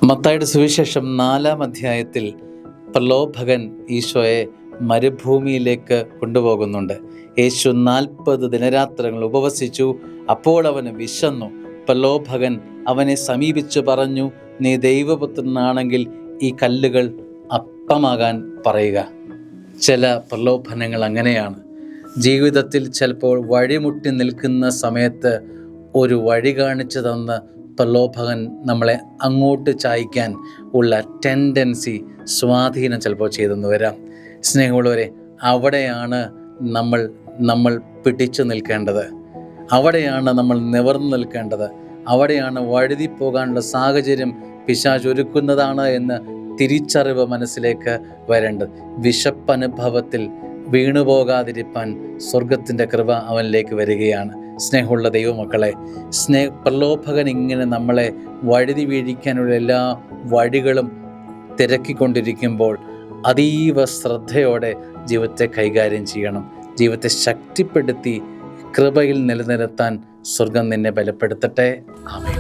മത്തായിയുടെ സുവിശേഷം 4-ാം അധ്യായത്തിൽ പ്രലോഭകൻ ഈശോയെ മരുഭൂമിയിലേക്ക് കൊണ്ടുപോകുന്നുണ്ട്. യേശു 40 ദിനരാത്രങ്ങൾ ഉപവസിച്ചു. അപ്പോൾ അവന് വിശന്നു. പ്രലോഭകൻ അവനെ സമീപിച്ചു പറഞ്ഞു, നീ ദൈവപുത്രനാണെങ്കിൽ ഈ കല്ലുകൾ അപ്പമാകാൻ പറയുക. ചില പ്രലോഭനങ്ങൾ അങ്ങനെയാണ്. ജീവിതത്തിൽ ചിലപ്പോൾ വഴിമുട്ടി നിൽക്കുന്ന സമയത്ത് ഒരു വഴി കാണിച്ചു തന്ന് പ്രലോഭകൻ നമ്മളെ അങ്ങോട്ട് ചായ്ക്കാൻ ഉള്ള ടെൻഡൻസി, സ്വാധീനം ചിലപ്പോൾ ചെയ്തെന്ന് വരാം. സ്നേഹമുള്ളവരെ, അവിടെയാണ് നമ്മൾ പിടിച്ചു നിൽക്കേണ്ടത്. അവിടെയാണ് നമ്മൾ നിവർന്നു നിൽക്കേണ്ടത്. അവിടെയാണ് വഴുതി പോകാനുള്ള സാഹചര്യം പിശാച് ഒരുക്കുന്നതാണ് എന്ന് തിരിച്ചറിവ് മനസ്സിലേക്ക് വരേണ്ടത്. വിശപ്പനുഭവത്തിൽ വീണുപോകാതിരിപ്പാൻ സ്വർഗത്തിൻ്റെ കൃപ അവനിലേക്ക് വരികയാണ്. സ്നേഹമുള്ള ദൈവമക്കളെ, പ്രലോഭകൻ ഇങ്ങനെ നമ്മളെ വഴുതി വീഴിക്കാനുള്ള എല്ലാ വഴികളും തിരക്കിക്കൊണ്ടിരിക്കുമ്പോൾ അതീവ ശ്രദ്ധയോടെ ജീവിതത്തെ കൈകാര്യം ചെയ്യണം. ജീവിതത്തെ ശക്തിപ്പെടുത്തി കൃപയിൽ നിലനിർത്താൻ സ്വർഗം നിന്നെ ബലപ്പെടുത്തട്ടെ. ആമേൻ.